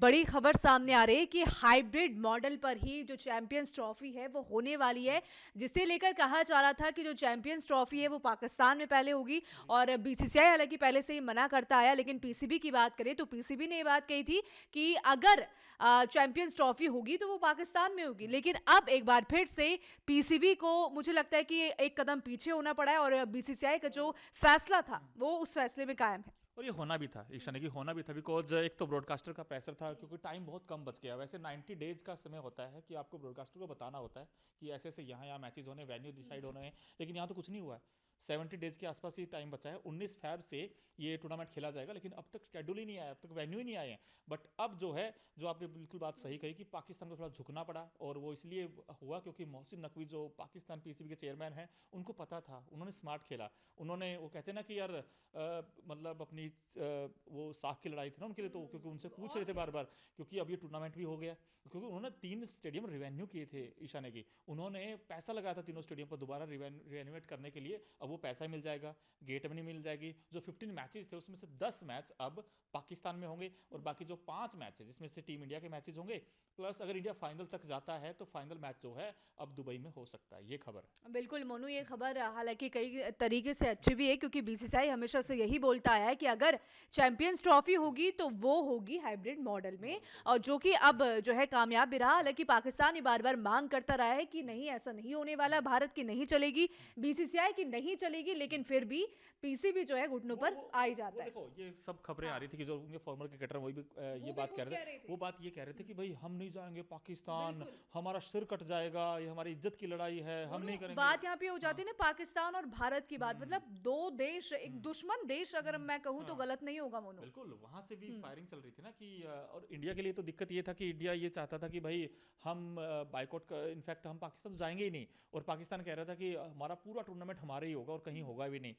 बड़ी खबर सामने आ रही है कि हाइब्रिड मॉडल पर ही जो चैंपियंस ट्रॉफी है वो होने वाली है, जिसे लेकर कहा जा रहा था कि जो चैंपियंस ट्रॉफी है वो पाकिस्तान में पहले होगी। जी। और बीसीसीआई हालांकि पहले से ही मना करता आया, लेकिन पीसीबी की बात करें तो पीसीबी ने ये बात कही थी कि अगर चैंपियंस ट्रॉफी होगी तो वो पाकिस्तान में होगी। हुँ। लेकिन अब एक बार फिर से पीसीबी को मुझे लगता है कि एक कदम पीछे होना पड़ा है और बीसीसीआई का जो फैसला था हुँ। वो उस फैसले में कायम है। और ये होना भी था, ईशा ने कि होना भी था बिकॉज़ एक तो ब्रॉडकास्टर का प्रेशर था क्योंकि टाइम बहुत कम बच गया। वैसे 90 डेज़ का समय होता है कि आपको ब्रॉडकास्टर को बताना होता है कि ऐसे-ऐसे यहाँ-यहाँ मैचेज़ होने, वेन्यू डिसाइड होने हैं, लेकिन यहाँ तो कुछ नहीं हुआ है। 70 डेज़ के आसपास ही टाइम बचा है। 19 फ़ेब से ये टूर्नामेंट खेला जाएगा, लेकिन अब तक शेड्यूल ही नहीं आया, अब तक वेन्यू ही नहीं आए हैं। बट अब जो है, जो आपने बिल्कुल बात सही कही कि पाकिस्तान को थोड़ा झुकना पड़ा और वो इसलिए हुआ क्योंकि मोहसिन नकवी जो पाकिस्तान पीसीबी के चेयरमैन हैं, उनको पता था, उन्होंने स्मार्ट खेला। उन्होंने वो कहते हैं ना कि यार मतलब अपनी वो साख की लड़ाई थी ना उनके लिए, तो क्योंकि उनसे पूछ रहे थे बार बार, क्योंकि अब ये टूर्नामेंट भी हो गया, क्योंकि उन्होंने 3 स्टेडियम रिवेन्यू किए थे ईशा ने की, उन्होंने पैसा लगाया था तीनों स्टेडियम पर दोबारा रिवेन्यूएट करने के लिए। अब वो पैसा मिल जाएगा, गेट मनी मिल जाएगी। जो 15 मैचेस थे उसमें से 10 मैच अब पाकिस्तान में होंगे और बाकी जो 5 मैच है जिसमें से टीम इंडिया के मैचेस होंगे, प्लस अगर इंडिया फाइनल तक जाता है तो फाइनल मैच जो है अब दुबई में हो सकता है। ये खबर बिल्कुल मोनू, ये खबर हालांकि कई तरीके से अच्छी भी है क्योंकि बीसीसीआई हमेशा से यही बोलता आया है कि अगर चैंपियंस ट्रॉफी होगी तो वो होगी हाइब्रिड मॉडल में, और जो कि अब जो है कामयाब भी रहा। हालांकि पाकिस्तान ये बार बार मांग करता रहा है कि नहीं, ऐसा नहीं होने वाला, भारत की नहीं चलेगी, बीसीसीआई की नहीं चलेगी, लेकिन फिर भी पीसीबी जो है घुटनों पर आ ही वो जाता है। देखो, ये सब खबरें आ हाँ, रही थी कि जो उनके फॉर्मर क्रिकेटर वही भी ये वो भी बात कह खुद रहे कह थे। रहे थे। वो बात ये कह रहे थे कि भाई हम नहीं जाएंगे पाकिस्तान, बिल्कुल हमारा सिर कट जाएगा, ये हमारी इज्जत की लड़ाई है, हम मोनू, नहीं करेंगे। बात यहाँ पे हो हाँ। जाती है ना पाकिस्तान और भारत की बात, हम्म। मतलब दो देश, एक हम्म। दुश्मन देश अगर हम्म। मैं कहूँ तो हाँ। गलत नहीं होगा मोनू। बिल्कुल, वहां से भी हम्म। फायरिंग चल रही थी ना कि और इंडिया के लिए तो दिक्कत ये था कि इंडिया ये चाहता था कि भाई हम बाइकआउट कर, इनफैक्ट हम पाकिस्तान तो जाएंगे ही नहीं, और पाकिस्तान कह रहा था कि हमारा पूरा टूर्नामेंट हमारा ही होगा और कहीं होगा भी नहीं।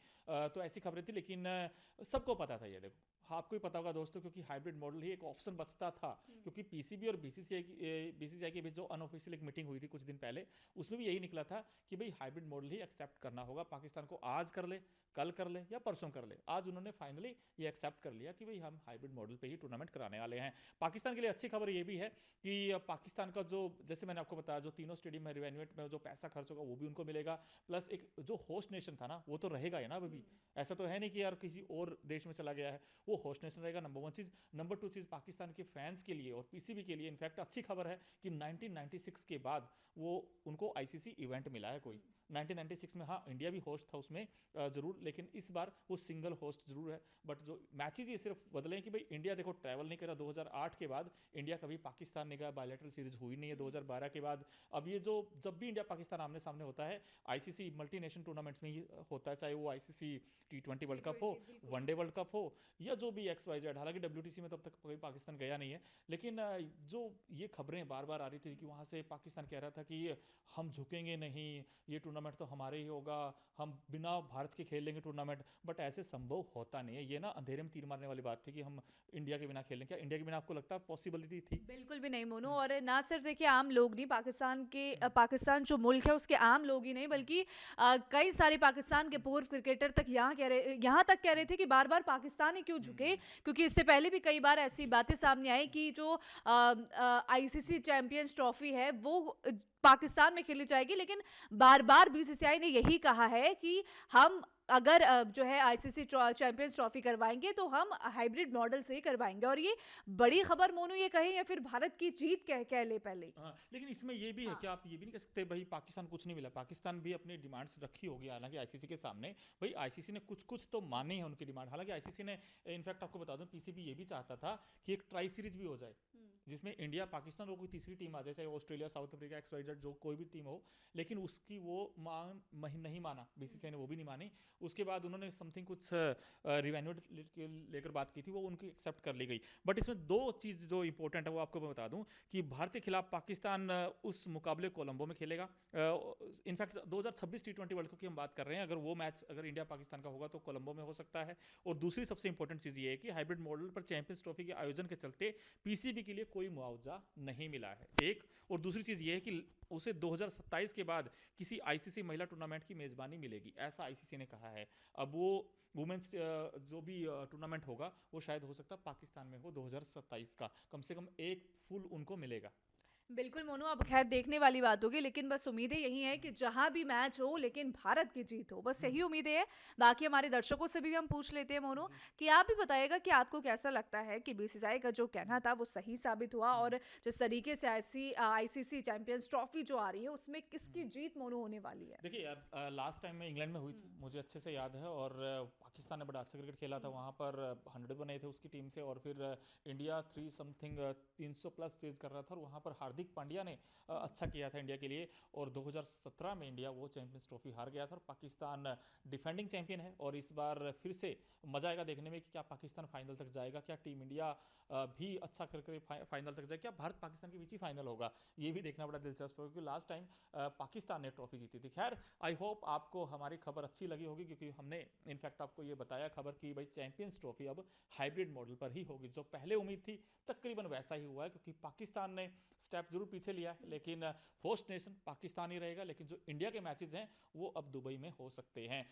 तो ऐसी खबरें थी, लेकिन सबको पता था ये, देखो हाँ, आपको ही पता होगा दोस्तों, क्योंकि हाइब्रिड मॉडल ही एक ऑप्शन बचता था। क्योंकि पीसीबी और बीसीसीआई के बीच जो अनऑफिशियल एक मीटिंग हुई थी कुछ दिन पहले, उसमें भी यही निकला था कि भाई हाइब्रिड मॉडल ही एक्सेप्ट करना होगा पाकिस्तान को। आज कर ले, कल कर ले या परसों कर ले, आज उन्होंने फाइनली ये एक्सेप्ट कर लिया कि भाई हम हाइब्रिड मॉडल पे ही टूर्नामेंट कराने वाले हैं। पाकिस्तान के लिए अच्छी खबर ये भी है कि पाकिस्तान का जो, जैसे मैंने आपको बताया, जो तीनों स्टेडियम में रिवेन्यूएट में जो पैसा खर्च होगा वो भी उनको मिलेगा, प्लस एक जो होस्ट नेशन था ना वो तो रहेगा ही ना अभी भी। ऐसा तो है नहीं कि यार किसी और देश में चला गया है, वो होस्ट नेशन रहेगा। नंबर 1 चीज़। नंबर 2 चीज़, पाकिस्तान के फैंस के लिए और पीसीबी के लिए इनफैक्ट अच्छी खबर है कि 1996 के बाद वो उनको आईसीसी इवेंट मिला है कोई। 1996 में हाँ इंडिया भी होस्ट था उसमें जरूर, लेकिन इस बार वो सिंगल होस्ट जरूर है। बट जो मैचेस ये सिर्फ बदले हैं कि भाई इंडिया देखो ट्रैवल नहीं करा 2008 के बाद, इंडिया कभी पाकिस्तान ने कहा, बायलैटरल सीरीज हुई नहीं है 2012 के बाद। अब ये जो जब भी इंडिया पाकिस्तान आमने सामने होता है आईसीसी मल्टी नेशन टूर्नामेंट्स में ही होता है, चाहे वो आईसीसी T20 वर्ल्ड कप हो, वनडे वर्ल्ड कप हो, या जो भी XYZ। हालांकि WTC में तब तक कोई पाकिस्तान गया नहीं है, लेकिन जो ये खबरें बार बार आ रही थी कि वहाँ से पाकिस्तान कह रहा था कि हम झुकेंगे नहीं, ये टूर्नामेंट तो हमारे ही होगा, हम बिना भारत के खेल लेंगे टूर्नामेंट। बट ऐसे संभव होता नहीं है, ये ना अंधेरे में तीर मारने वाली बात थी कि हम इंडिया के बिना खेलें। क्या इंडिया के बिना आपको लगता है पॉसिबिलिटी थी? बिल्कुल भी नहीं मोनू। हम्म। और ना सिर्फ देखिए आम लोग नहीं, पाकिस्तान के हम्म। पाकिस्तान जो मुल्क है उसके आम लोग ही नहीं, हम्म। बल्कि कई सारे पाकिस्तान के पूर्व क्रिकेटर तक यहाँ तक कह रहे थे कि बार बार पाकिस्तान ही क्यों झुके। हम्म। क्योंकि इससे पहले भी कई बार ऐसी बातें सामने आई कि जो आईसीसी चैंपियंस ट्रॉफी है वो पाकिस्तान में खेली जाएगी, लेकिन बार बार बीसीसीआई ने यही कहा है कि हम अगर जो है आईसीसी चैंपियंस ट्रॉफी करवाएंगे तो हम हाइब्रिड मॉडल से ही करवाएंगे। और ये बड़ी खबर मोनू ये कहें या फिर भारत की जीत कह ले पहले ही। हाँ, लेकिन इसमें ये भी है हाँ। कि आप ये भी नहीं कह सकते भाई पाकिस्तान कुछ नहीं मिला। पाकिस्तान भी अपनी डिमांड्स रखी होगी हालांकि आईसीसी के सामने। भाई आईसीसी ने कुछ कुछ तो मानी है उनकी डिमांड। हालांकि आईसीसी ने इनफैक्ट आपको बता दूं, पीसीबी ये भी चाहता था कि एक ट्राई सीरीज भी हो जाए जिसमें इंडिया पाकिस्तान और कोई तीसरी टीम आ जाए, चाहे ऑस्ट्रेलिया, साउथ अफ्रीका, XYZ जो कोई भी टीम हो। लेकिन उसकी वो मांग नहीं माना, बीसीसीआई ने वो भी नहीं मानी। उसके बाद उन्होंने समथिंग कुछ रिवेन्यू लेकर बात की थी, वो उनकी एक्सेप्ट कर ली गई। बट इसमें दो चीज़ जो इंपॉर्टेंट है वो आपको मैं बता दूं कि भारत के खिलाफ पाकिस्तान उस मुकाबले कोलंबो में खेलेगा। इनफैक्ट 2026 T20 वर्ल्ड कप की हम बात कर रहे हैं, अगर वो मैच अगर इंडिया पाकिस्तान का होगा तो कोलंबो में हो सकता है। और दूसरी सबसे इंपॉर्टेंट चीज़ ये है कि हाइब्रिड मॉडल पर चैंपियंस ट्रॉफी के आयोजन के चलते पीसीबी के लिए कोई मुआवजा नहीं मिला है, एक। और दूसरी चीज़ ये है कि उसे 2027 के बाद किसी आईसीसी महिला टूर्नामेंट की मेज़बानी मिलेगी, ऐसा आईसीसी ने कहा है। अब वो वुमेंस जो भी टूर्नामेंट होगा वो शायद हो सकता है पाकिस्तान में हो 2027 का, कम से कम एक फुल उनको मिलेगा। बिल्कुल मोनू, अब खैर देखने वाली बात होगी, लेकिन बस उम्मीदें यही हैं कि जहां भी मैच हो लेकिन भारत की जीत हो, बस यही उम्मीदें हैं। बाकी हमारे दर्शकों से भी हम पूछ लेते हैं मोनू, कि आप भी बताइएगा कि आपको कैसा लगता है कि बीसीसीआई का जो कहना था वो सही साबित हुआ, और जिस तरीके से आईसीसी चैंपियंस ट्रॉफी जो आ रही है उसमें किसकी जीत मोनू होने वाली है? देखिए यार, लास्ट टाइम में इंग्लैंड में हुई थी, मुझे अच्छे से याद है, और पाकिस्तान ने बड़ा अच्छा क्रिकेट खेला था वहाँ पर, 100 बनाए थे उसकी टीम से, और फिर इंडिया 3 समथिंग 300 प्लस चेज कर रहा था, और वहाँ पर हार्दिक पांड्या ने अच्छा किया था इंडिया के लिए। और 2017 में इंडिया वो चैंपियंस ट्रॉफी हार गया था, और पाकिस्तान डिफेंडिंग चैंपियन है, और इस बार फिर से मजा आएगा देखने में कि क्या पाकिस्तान फाइनल तक जाएगा, क्या टीम इंडिया भी अच्छा करके फाइनल तक जाएगा, क्या भारत पाकिस्तान के बीच ही फाइनल होगा, ये भी देखना बड़ा दिलचस्प होगा, क्योंकि लास्ट टाइम पाकिस्तान ने ट्रॉफी जीती थी। खैर, आई होप आपको हमारी खबर अच्छी लगी होगी, क्योंकि हमने इनफैक्ट आपको ये बताया खबर की भाई चैंपियंस ट्रॉफी अब हाइब्रिड मॉडल पर ही होगी। जो पहले उम्मीद थी तकरीबन वैसा ही हुआ है, क्योंकि पाकिस्तान ने स्टेप जरूर पीछे लिया है, लेकिन होस्ट नेशन पाकिस्तान ही रहेगा, लेकिन जो इंडिया के मैचेस हैं वो अब दुबई में हो सकते हैं।